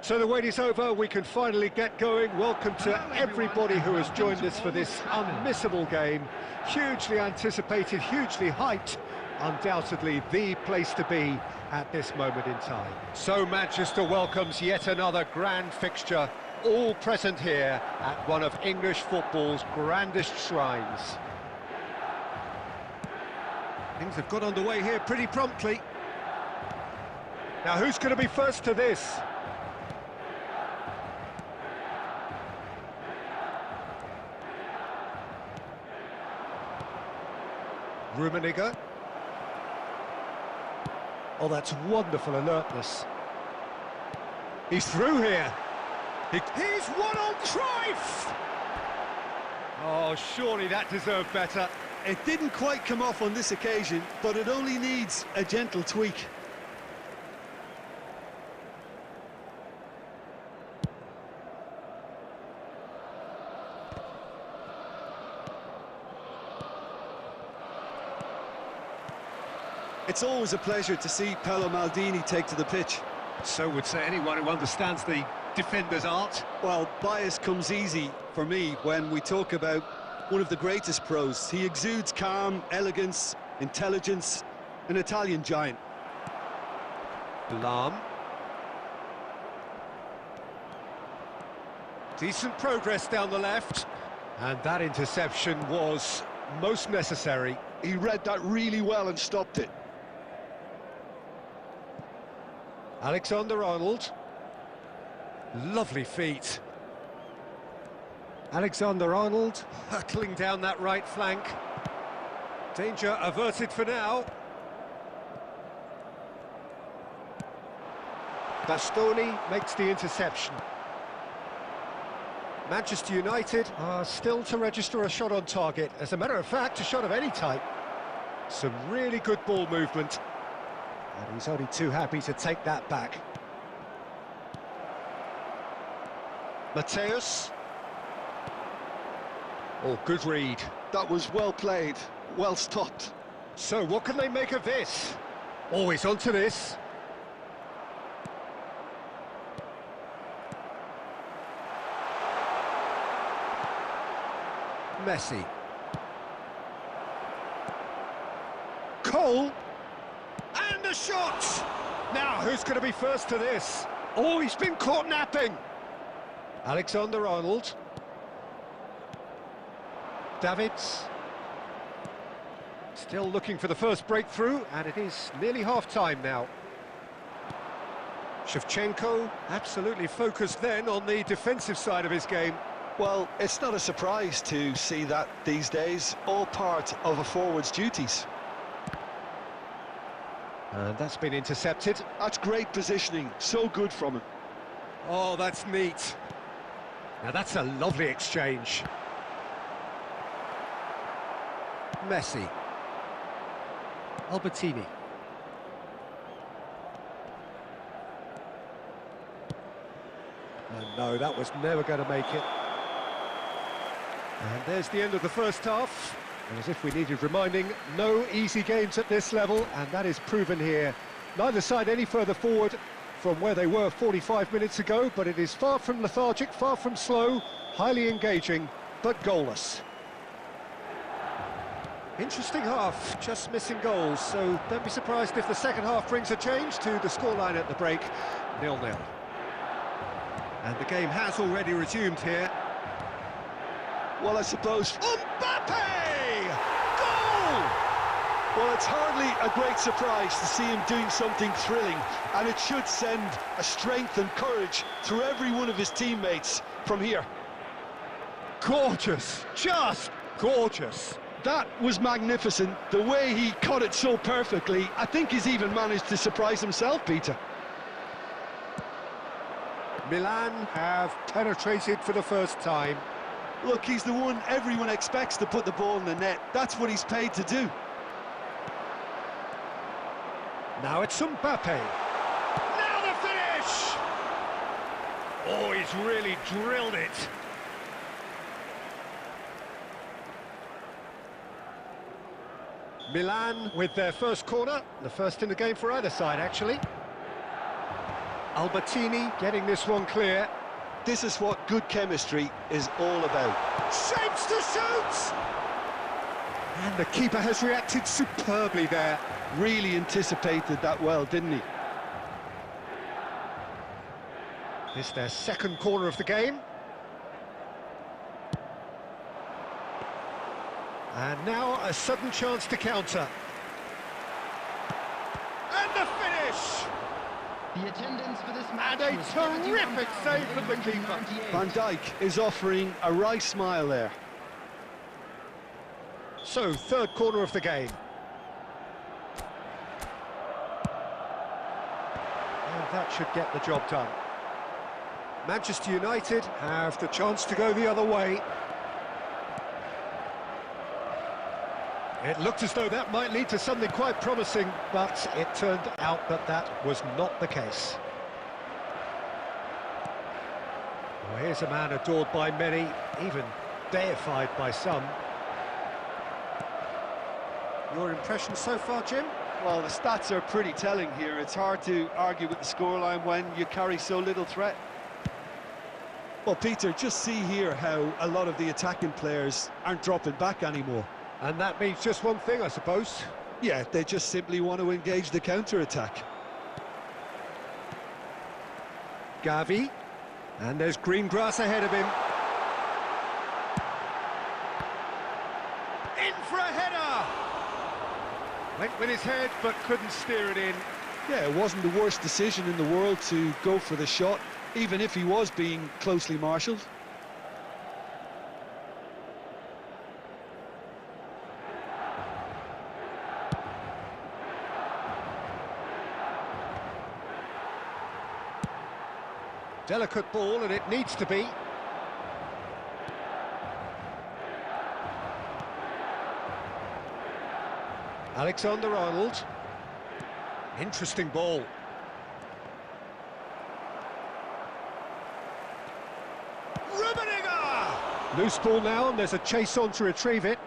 So the wait is over, we can finally get going. Welcome to everybody who has joined us for this unmissable game. Hugely anticipated, hugely hyped. Undoubtedly the place to be at this moment in time. So Manchester welcomes yet another grand fixture, all present here at one of English football's grandest shrines. Things have got underway here pretty promptly. Now who's going to be first to this? Rummenigge. Oh, that's wonderful alertness. He's through here. He's one on Cruyff! Oh, surely that deserved better. It didn't quite come off on this occasion, but it only needs a gentle tweak. It's always a pleasure to see Paolo Maldini take to the pitch. So would say anyone who understands the defender's art. Well, bias comes easy for me when we talk about one of the greatest pros. He exudes calm, elegance, intelligence, an Italian giant. Lam. Decent progress down the left. And that interception was most necessary. He read that really well and stopped it. Alexander-Arnold. Lovely feet. Alexander-Arnold hurtling down that right flank. Danger averted for now. Bastoni makes the interception. Manchester United are still to register a shot on target. As a matter of fact, a shot of any type. Some really good ball movement. And he's only too happy to take that back. Mateus. Oh, good read. That was well played, well stopped. So, what can they make of this? Always onto this. Messi. Cole. And a shot! Now, who's going to be first to this? Oh, he's been caught napping! Alexander-Arnold. Davids. Still looking for the first breakthrough, and it is nearly half-time now. Shevchenko, absolutely focused then on the defensive side of his game. Well, it's not a surprise to see that these days, all part of a forward's duties. And that's been intercepted. That's great positioning, so good from him. Oh, that's neat. Now that's a lovely exchange. Messi. Albertini. And no, that was never going to make it. And there's the end of the first half. And as if we needed reminding, no easy games at this level, and that is proven here. Neither side any further forward from where they were 45 minutes ago, but it is far from lethargic, far from slow, highly engaging, but goalless. Interesting half, just missing goals, so don't be surprised if the second half brings a change to the scoreline at the break, 0-0. And the game has already resumed here. Well, I suppose... Mbappe! Goal! Well, it's hardly a great surprise to see him doing something thrilling, and it should send a strength and courage through every one of his teammates from here. Gorgeous, just gorgeous. That was magnificent, the way he cut it so perfectly. I think he's even managed to surprise himself, Peter. Milan have penetrated for the first time. Look, he's the one everyone expects to put the ball in the net. That's what he's paid to do. Now it's Mbappe. Now the finish! Oh, he's really drilled it. Milan with their first corner, the first in the game for either side, actually. Albertini getting this one clear. This is what good chemistry is all about. Shapes to shoot! And the keeper has reacted superbly there. Really anticipated that well, didn't he? This their second corner of the game. And now a sudden chance to counter. And the finish! The attendance for this match And a terrific save from the keeper. Van Dijk is offering a wry smile there. So, third corner of the game. And that should get the job done. Manchester United have the chance to go the other way. It looked as though that might lead to something quite promising, but it turned out that that was not the case. Well, here's a man adored by many, even deified by some. Your impression so far, Jim? Well, the stats are pretty telling here. It's hard to argue with the scoreline when you carry so little threat. Well, Peter, just see here how a lot of the attacking players aren't dropping back anymore. And that means just one thing, I suppose. Yeah, they just simply want to engage the counter-attack. Gavi, and there's green grass ahead of him. In for a header! Went with his head, but couldn't steer it in. Yeah, it wasn't the worst decision in the world to go for the shot, even if he was being closely marshalled. Delicate ball, and it needs to be. Alexander-Arnold. Interesting ball. Rummenigge! Loose ball now, and there's a chase on to retrieve it.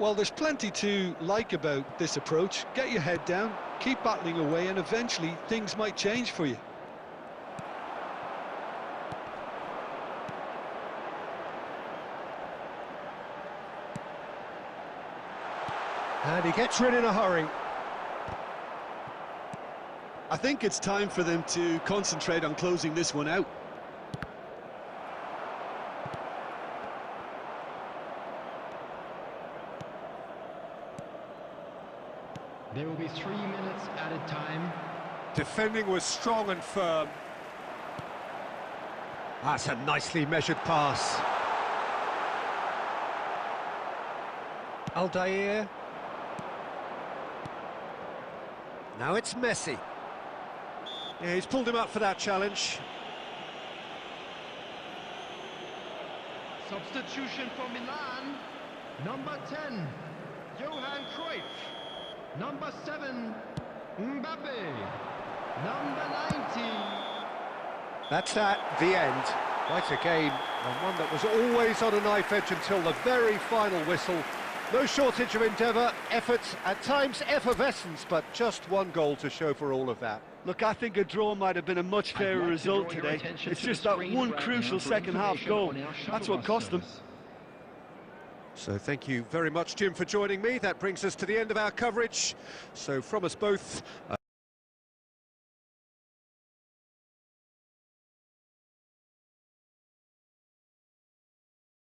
Well, there's plenty to like about this approach. Get your head down, keep battling away, and eventually things might change for you. And he gets rid in a hurry. I think it's time for them to concentrate on closing this one out. There will be 3 minutes added time. Defending was strong and firm. That's a nicely measured pass. Aldair. Now it's Messi. Yeah, he's pulled him up for that challenge. Substitution for Milan. Number 10, Johan Cruyff. Number 7, Mbappe. Number 90. That's that, the end. Quite a game, and one that was always on a knife edge until the very final whistle. No shortage of endeavour, effort, at times effervescence, but just one goal to show for all of that. Look, I think a draw might have been a much fairer result today. It's just that one crucial second-half goal. That's what cost them. So thank you very much, Jim, for joining me. That brings us to the end of our coverage. So from us both...